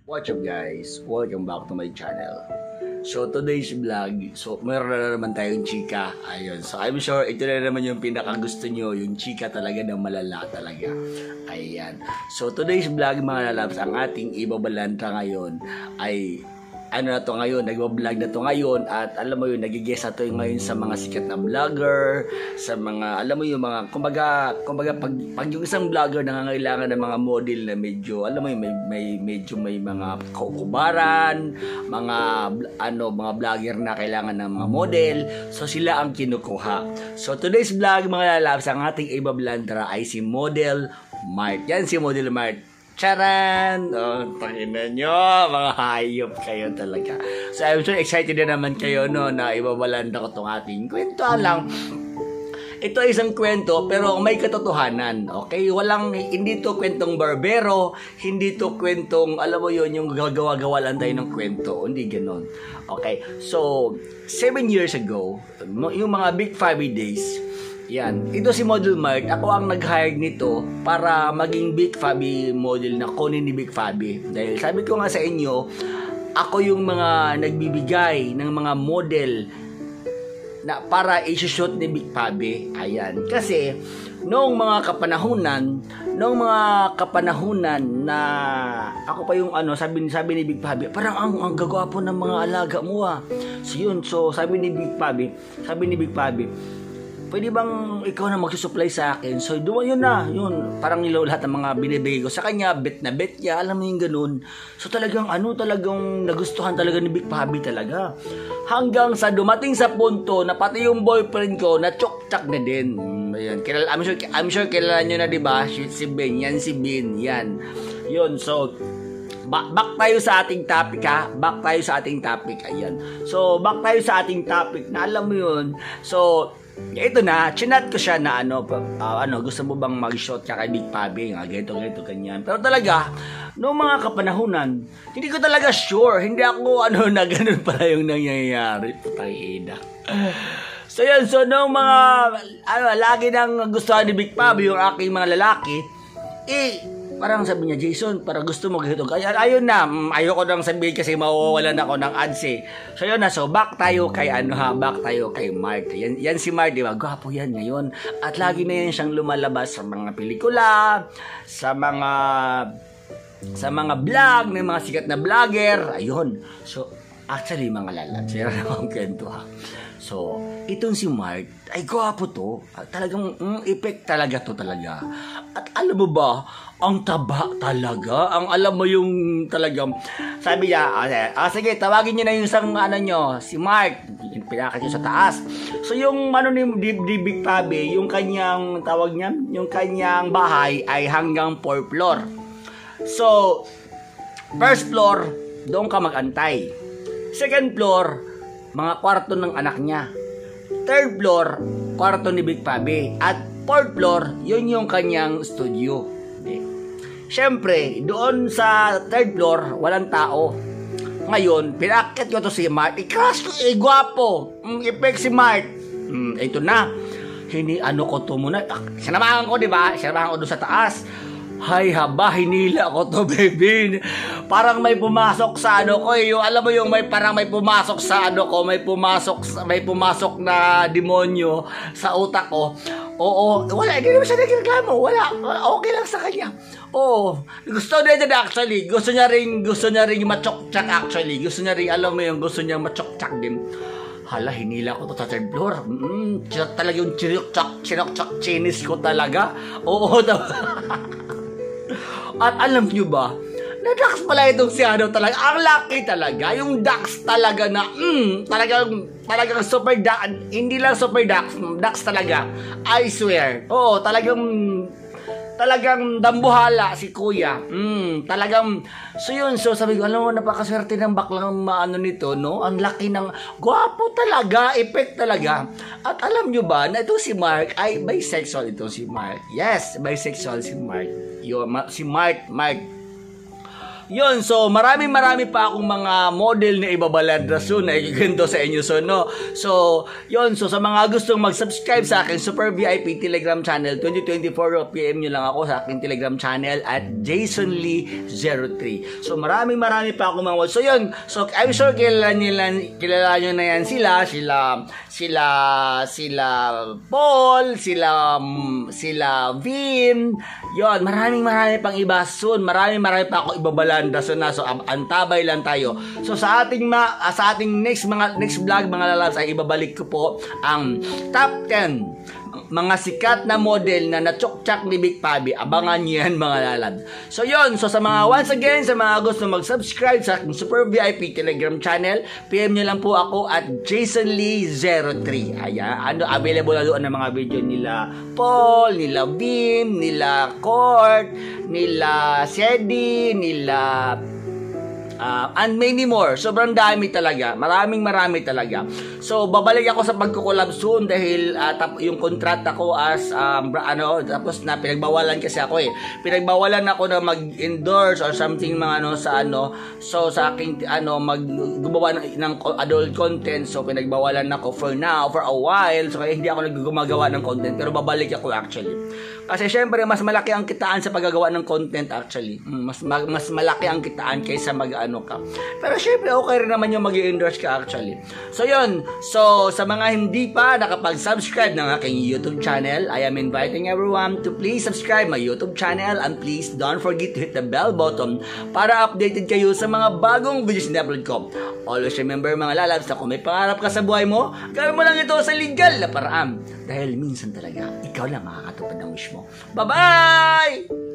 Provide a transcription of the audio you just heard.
What's up guys? Welcome back to my channel. So today's vlog, meron na naman tayong chika. Ayun, so I'm sure ito na naman yung pinakagusto nyo, yung chika talaga na malala talaga. Ayan. So today's vlog mga lalabs, ang ating ibabalanta ngayon ay ano na to ngayon, nagbablog na to ngayon at alam mo yun, nagigesa to ngayon sa mga sikat na vlogger, sa mga, alam mo yung mga, kumbaga pag yung isang vlogger nangangailangan ng mga model na medyo, alam mo yun, medyo may mga kaukubaran, mga vlogger na kailangan ng mga model, so sila ang kinukuha. So today's vlog mga lalabs, ang ating ibablandra ay si Model Mart. Yan si Model Mart. Charan! Oh, pangina nyo, mga hayop kayo talaga. So, I'm sure excited na naman kayo, no, na ibabalanda ko itong ating kwento lang. Ito ay isang kwento, pero may katotohanan, okay? Hindi to kwentong barbero, hindi to kwentong, alam mo yun, yung gagawa-gawa lang tayo ng kwento, hindi ganon. Okay, so, 7 years ago, yung mga Big Fabi days, yan. Ito si Model Mart. Ako ang nag-hire nito para maging Big Fabi model na kunin ni Big Fabi. Dahil sabi ko nga sa inyo, ako yung mga nagbibigay ng mga model na para i-shoot ni Big Fabi. Ayan. Kasi noong mga kapanahunan na ako pa yung sabi ni Big Fabi, parang ang gagwapo ng mga alaga mo ah. So yun, sabi ni Big Fabi, pwede bang ikaw na magsusupply sa akin? So, yun, parang lahat ng mga binibigay ko sa kanya, bet na bet niya, alam mo yung ganun. So, talagang nagustuhan talaga ni Big Fabi talaga. Hanggang sa dumating sa punto na pati yung boyfriend ko na chok-chak na din. Ayan. I'm sure kilala nyo na, diba? Si Ben, yan si Ben, yan. Yun, so, back tayo sa ating topic ha. Ayan. So, back tayo sa ating topic na alam mo yun. So, ito na, chinat ko siya na gusto mo bang mag-shot ka kay Big Fabi? Ganito, ganyan. Pero talaga, noong mga kapanahunan, hindi ko talaga sure. Hindi ako, na ganun pala yung nangyayari. Putang-ina. So yan, noong mga, lagi nang gustuhan ni Big Fabi, yung aking mga lalaki, parang sabi niya, Jason, para gusto mo ganito. Ayun na, ayoko nang sabihin kasi mawawalan ako ng ads eh. So yun na, back tayo kay Mart. Yan si Mart, di ba? Gwapo yan ngayon. At lagi na yan siyang lumalabas sa mga pelikula, sa mga vlog, ng mga sikat na vlogger. Ayun. So, actually, mga lalat, sira na akong kwento ha. So, itong si Mart, ay gwapo to. Talagang effect talaga to talaga. At alam mo ba, ang taba talaga. Ang alam mo yung talagang, sabi niya, sige, tawagin niyo na yung isang si Mart. Pinakit niyo sa taas. So, yung ni Big Fabi, yung kanyang, tawag niya, yung kanyang bahay ay hanggang 4th floor. So, first floor, doon ka mag-antay. Second floor, mga kwarto ng anak niya. Third floor, kwarto ni Big Fabi. At fourth floor, yun yung kanyang studio. Siyempre, doon sa third floor, walang tao. Ngayon, pinakit ko to si Mart. Crush ko, gwapo. Effect si Mart. Ito na. Ko to muna. Sinamahan ko, di ba? Sinamahan ko doon sa taas. Hay haba, hinila ko to, baby. Parang may pumasok sa ko yung alam mo yung parang may pumasok sa may pumasok na demonyo sa utak ko. Oo, wala, hindi naman siya nagreklamo. Wala, okay lang sa kanya. Oo, gusto niya actually. Gusto niya ring machok-chak actually. Gusto niya ring, alam mo yung gusto niya machok-chak din. Hala, hinila ko to sa third floor. Talaga yung chinok-chak chinis ko talaga. Oo, at alam nyo ba, na-dax pala itong si talaga. Ang laki talaga. Yung dax talaga na, talagang super dax. Hindi lang super dax talaga. I swear. Oo, talagang dambuhala si kuya. Talagang, so yun, sabi ko, alam mo, napakaswerte ng baklang nito, no? Ang laki ng, gwapo talaga, effect talaga. At alam nyo ba, na ito si Mark, ay bisexual Yes, bisexual si Mark. Si Mark. Yun, so marami pa akong mga model na ibabalad na soon na ikikento sa inyo soon, no? So, yun, so sa mga gustong mag-subscribe sa akin Super VIP Telegram channel, 2024 PM nyo lang ako sa aking Telegram channel at JasonLee03. So marami pa akong mga, so yun, so I'm sure kilala nyo na yan sila Paul, sila Vin, yun, marami pang iba soon, marami pa ako ibabalanda so na, so antabay lang tayo. So sa ating next vlog mga lalabs ay ibabalik ko po ang top 10 mga sikat na model na natsuktsak ni Big Pabi. Abangan nyo yan mga lalab. So yun, so sa mga once again, sa mga gusto mag-subscribe sa aking Super VIP Telegram channel, PM nyo lang po ako at JasonLee03. Ayan, available na doon ang mga video nila Paul, nila Bim, nila Court, nila Sedi, nila and many more. Sobrang dami talaga. Marami talaga. So, babalik ako sa pagkukulab soon dahil yung kontrata ko as tapos na pinagbawalan kasi ako eh. Pinagbawalan ako na mag-endorse or something mga So, sa aking gumawa ng adult content. So, pinagbawalan ako for now, for a while. So, kaya hindi ako naggumagawa ng content. Pero babalik ako actually. Kasi syempre, mas malaki ang kitaan sa paggagawa ng content actually. Mas malaki ang kitaan kaysa ka. Pero syempre, okay rin naman yung mag-i-endorse ka actually. So yun, so sa mga hindi pa nakapag-subscribe ng aking YouTube channel, I am inviting everyone to please subscribe my YouTube channel and please don't forget to hit the bell button para updated kayo sa mga bagong videos na upload ko. Always remember mga lalabs na kung may pangarap ka sa buhay mo, gawin mo lang ito sa legal na paraan. Dahil minsan talaga, ikaw lang makakatupad ng wish mo. Bye-bye!